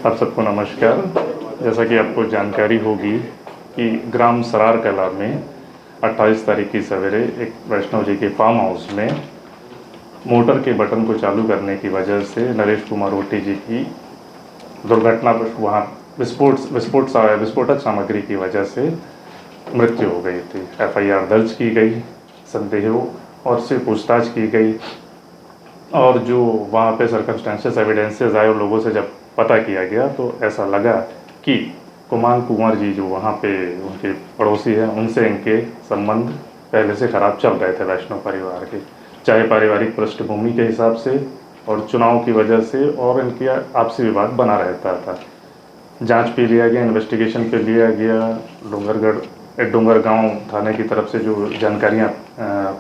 आप सबको नमस्कार। जैसा कि आपको जानकारी होगी कि ग्राम सरार कला में 28 तारीख की सवेरे एक वैष्णव जी के फार्म हाउस में मोटर के बटन को चालू करने की वजह से नरेश कुमार ओटी जी की दुर्घटना वहाँ विस्फोटक सामग्री की वजह से मृत्यु हो गई थी। FIR दर्ज की गई, संदेहों और से पूछताछ की गई और जो वहाँ पे सर्कमस्टेंसेस एविडेंसेस आए और लोगों से जब पता किया गया तो ऐसा लगा कि कुमार जी जो वहाँ पे उनके पड़ोसी हैं उनसे इनके संबंध पहले से ख़राब चल रहे थे वैष्णव परिवार के, चाहे पारिवारिक पृष्ठभूमि के हिसाब से और चुनाव की वजह से, और इनके आपसी विवाद बना रहता था। जांच पे लिया गया, इन्वेस्टिगेशन पे लिया गया, डोंगरगांव थाने की तरफ से जो जानकारियाँ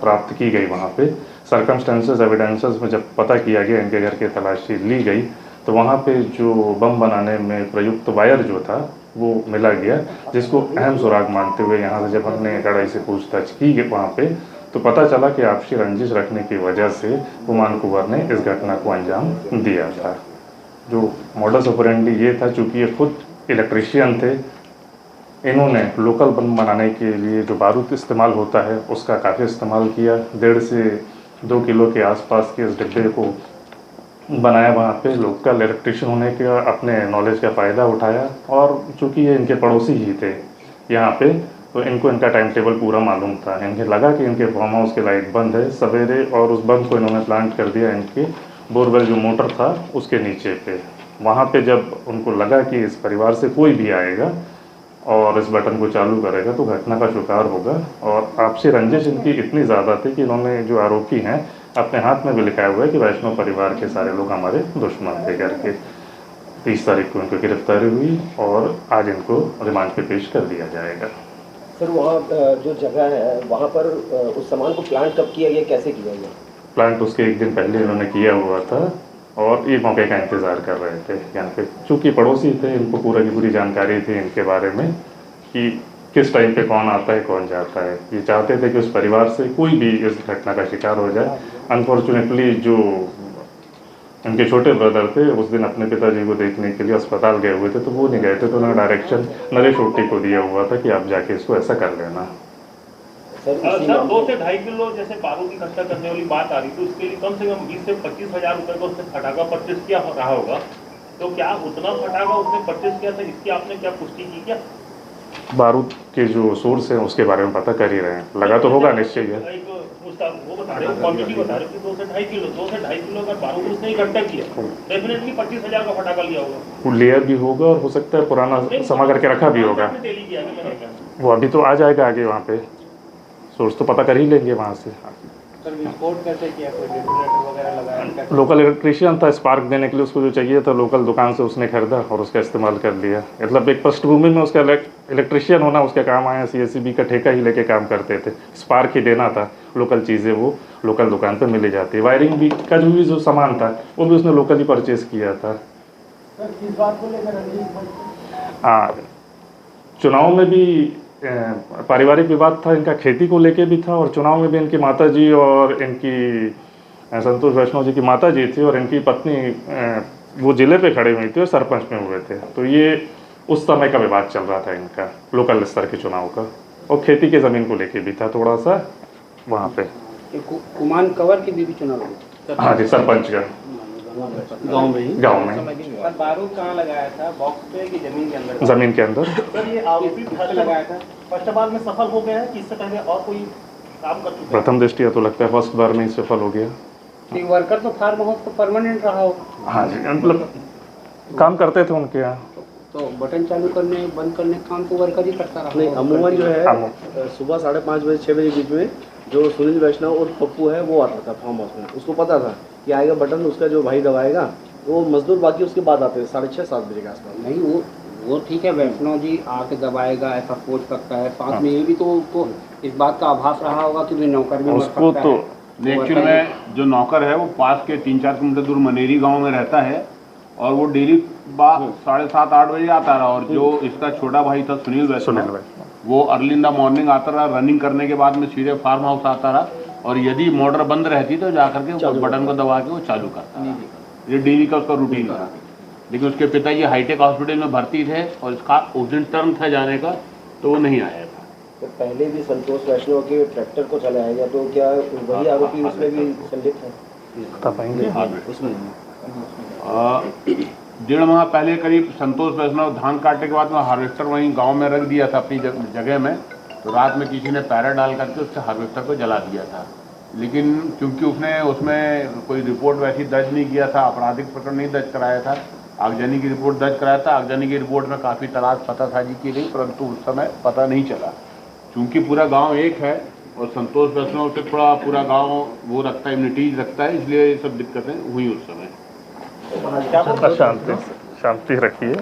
प्राप्त की गई वहाँ पे सर्कमस्टेंसेस एविडेंसेस में जब पता किया गया, इनके घर की तलाशी ली गई तो वहाँ पे जो बम बनाने में प्रयुक्त वायर जो था वो मिला गया, जिसको अहम सुराग मानते हुए यहाँ से जब हमने कड़ाई से पूछताछ की वहाँ पे तो पता चला कि आपसी रंजिश रखने की वजह से कुमार ने इस घटना को अंजाम दिया था। जो मॉडस ऑपरेंडी ये था, चूँकि ये खुद इलेक्ट्रीशियन थे, इन्होंने लोकल बम बनाने के लिए जो बारूद इस्तेमाल होता है उसका काफ़ी इस्तेमाल किया। 1.5 से 2 किलो के आसपास के इस डिब्बे को बनाया वहाँ पे। लोकल इलेक्ट्रीशियन होने का अपने नॉलेज का फ़ायदा उठाया और चूँकि ये इनके पड़ोसी ही थे यहाँ पे तो इनको इनका टाइम टेबल पूरा मालूम था। इन्हें लगा कि इनके फार्म हाउस की लाइट बंद है सवेरे, और उस बम को इन्होंने प्लांट कर दिया इनके बोरवेल जो मोटर था उसके नीचे पे। वहाँ पे जब उनको लगा कि इस परिवार से कोई भी आएगा और इस बटन को चालू करेगा तो घटना का शिकार होगा, और आपसी रंजिश इनकी इतनी ज़्यादा थी कि इन्होंने जो आरोपी हैं अपने हाथ में भी लिखाया हुआ है कि वैष्णव परिवार के सारे लोग हमारे दुश्मन थे करके। 30 तारीख को इनको गिरफ्तारी हुई और आज इनको रिमांड पे पेश कर दिया जाएगा। सर, वहाँ जो जगह है वहाँ पर उस सामान को प्लांट कब किया गया, कैसे किया गया? प्लांट उसके एक दिन पहले इन्होंने किया हुआ था और ये मौके का इंतज़ार कर रहे थे यहाँ पे। चूँकि पड़ोसी थे, इनको पूरी की पूरी जानकारी थी इनके बारे में कि किस टाइम पे कौन आता है कौन जाता है। ये चाहते थे कि उस परिवार से कोई भी इस घटना का शिकार हो जाए। अनफॉर्चुनेटली जो इनके छोटे ब्रदर थे उस दिन अपने पिताजी को देखने के लिए अस्पताल गए हुए थे, तो वो नहीं गए थे, तो उन्होंने डायरेक्शन नरेश ओटी को दिया हुआ था कि आप जाके इसको ऐसा कर लेना। सर 2 से 2.5 किलो जैसे बारूद इकट्ठा करने वाली बात आ रही थी, उसके लिए कम से कम 20 से 25 हज़ार रुपये का उसने फटाका परचेज किया रहा होगा, तो क्या उतना फटाका उसने परचेज किया था, इसकी आपने क्या पुष्टि की क्या? बारूद के जो सोर्स हैं उसके बारे में पता कर ही रहे हैं, लगा तो होगा निश्चय है। वो बता रहे हो, क्वांटिटी बता रहे हो कि 2 से 2.5 किलो अगर बारूद उसने इकट्ठा किया डेफिनेटली 25 हज़ार का फटाका लिया होगा। वो लिया भी होगा और हो सकता है पुराना समा करके रखा भी होगा। वो अभी तो आ जाएगा आगे, वहाँ पे सोर्स तो पता कर ही लेंगे वहाँ से। सर विस्फोट कैसे किया, कोई डेटोनेटर वगैरह लगाया? लोकल इलेक्ट्रीशियन था, स्पार्क देने के लिए उसको जो चाहिए था लोकल दुकान से उसने खरीदा और उसका इस्तेमाल कर लिया। मतलब एक पृष्ठभूमि में उसका इलेक्ट्रीशियन होना उसका काम आया। CSEB का ठेका ही लेके काम करते थे, स्पार्क ही देना था। लोकल चीज़ें वो लोकल दुकान पर मिली जाती है। वायरिंग भी का जो सामान था वो भी उसने लोकल ही परचेज़ किया था। इस बात को लेकर हाँ, चुनाव में भी पारिवारिक विवाद था इनका, खेती को लेके भी था, और चुनाव में भी इनकी माताजी और इनकी संतोष वैष्णव जी की माताजी थी और इनकी पत्नी वो जिले पे खड़े हुई थी और सरपंच में हुए थे। तो ये उस समय का विवाद चल रहा था इनका लोकल स्तर के चुनाव का, और खेती की ज़मीन को लेके भी था थोड़ा सा वहाँ पे। कुमार कंवर की भी चुनाव? हाँ जी, सरपंच का गांव में। बारूद कहाँ लगाया था, बॉक्स पे कि जमीन के अंदर? जमीन के अंदर। सर ये आरोपी लगाया था, फर्स्ट बार में सफल हो गया है कि इससे पहले और कोई काम कर चुका है? प्रथम दृष्टिया तो लगता है फर्स्ट बार में ही सफल हो गया। वर्कर तो फार्म हाउस तो परमानेंट रहा हो। हाँ जी, मतलब काम करते थे उनके यहाँ। तो बटन चालू करने बंद करने काम तो वर्कर ही करता रहा। नहीं, अमूमन जो है सुबह 5:30 बजे 6 बजे बीच में जो सुनील वैष्णव और पप्पू है वो आता था फार्म हाउस में। उसको पता था कि आएगा बटन, उसका जो भाई दबाएगा, वो मजदूर बाकी उसके बाद आते थे 6:30-7 बजे के आसपास। नहीं, वो ठीक है, वैष्णव जी आके दबाएगा ऐसा सोच सकता है। साथ में ये भी तो इस बात का आभास रहा होगा कि नौकर भी उसको तो एक्चुअल में जो नौकर है वो पास के 3-4 किलोमीटर दूर मनेरी गांव में रहता है और वो डेली 7:30-8 बजे आता रहा। और जो इसका छोटा भाई था सुनील वैष्णव, वो अर्ली इन द मॉर्निंग आता रहा, रनिंग करने के बाद में सीधे फार्म हाउस आता रहा, और यदि मोटर बंद रहती तो जाकर के बटन को दबा के वो चालू करता। ये डेली का उसका रूटीन था। लेकिन उसके पिताजी हाईटेक हॉस्पिटल में भर्ती थे और इसका उस दिन टर्न था जाने का, तो वो नहीं आया था। तो पहले भी संतोष वैष्णव के ट्रैक्टर को चलाया गया, तो क्या वही आरोपी उसमें भी संलिप्त है? बता पाएंगे? उसमें 1.5 माह पहले करीब संतोष वैष्णव धान काटने के बाद में हार्वेस्टर वहीं गांव में रख दिया था अपनी जगह में, तो रात में किसी ने पैरा डाल करके उससे हार्वेस्टर को जला दिया था। लेकिन क्योंकि उसने उसमें कोई रिपोर्ट वैसी दर्ज नहीं किया था, आपराधिक प्रकरण नहीं दर्ज कराया था, आगजनी की रिपोर्ट दर्ज कराया था। आगजनी की रिपोर्ट में काफ़ी तलाश पतासाजी की गई, परंतु उस समय पता नहीं चला। चूँकि पूरा गाँव एक है और संतोष वैष्णव से थोड़ा पूरा गाँव वो रखता है, इम्यूनिटीज रखता है, इसलिए ये सब दिक्कतें हुई उस समय। शांति रखिए।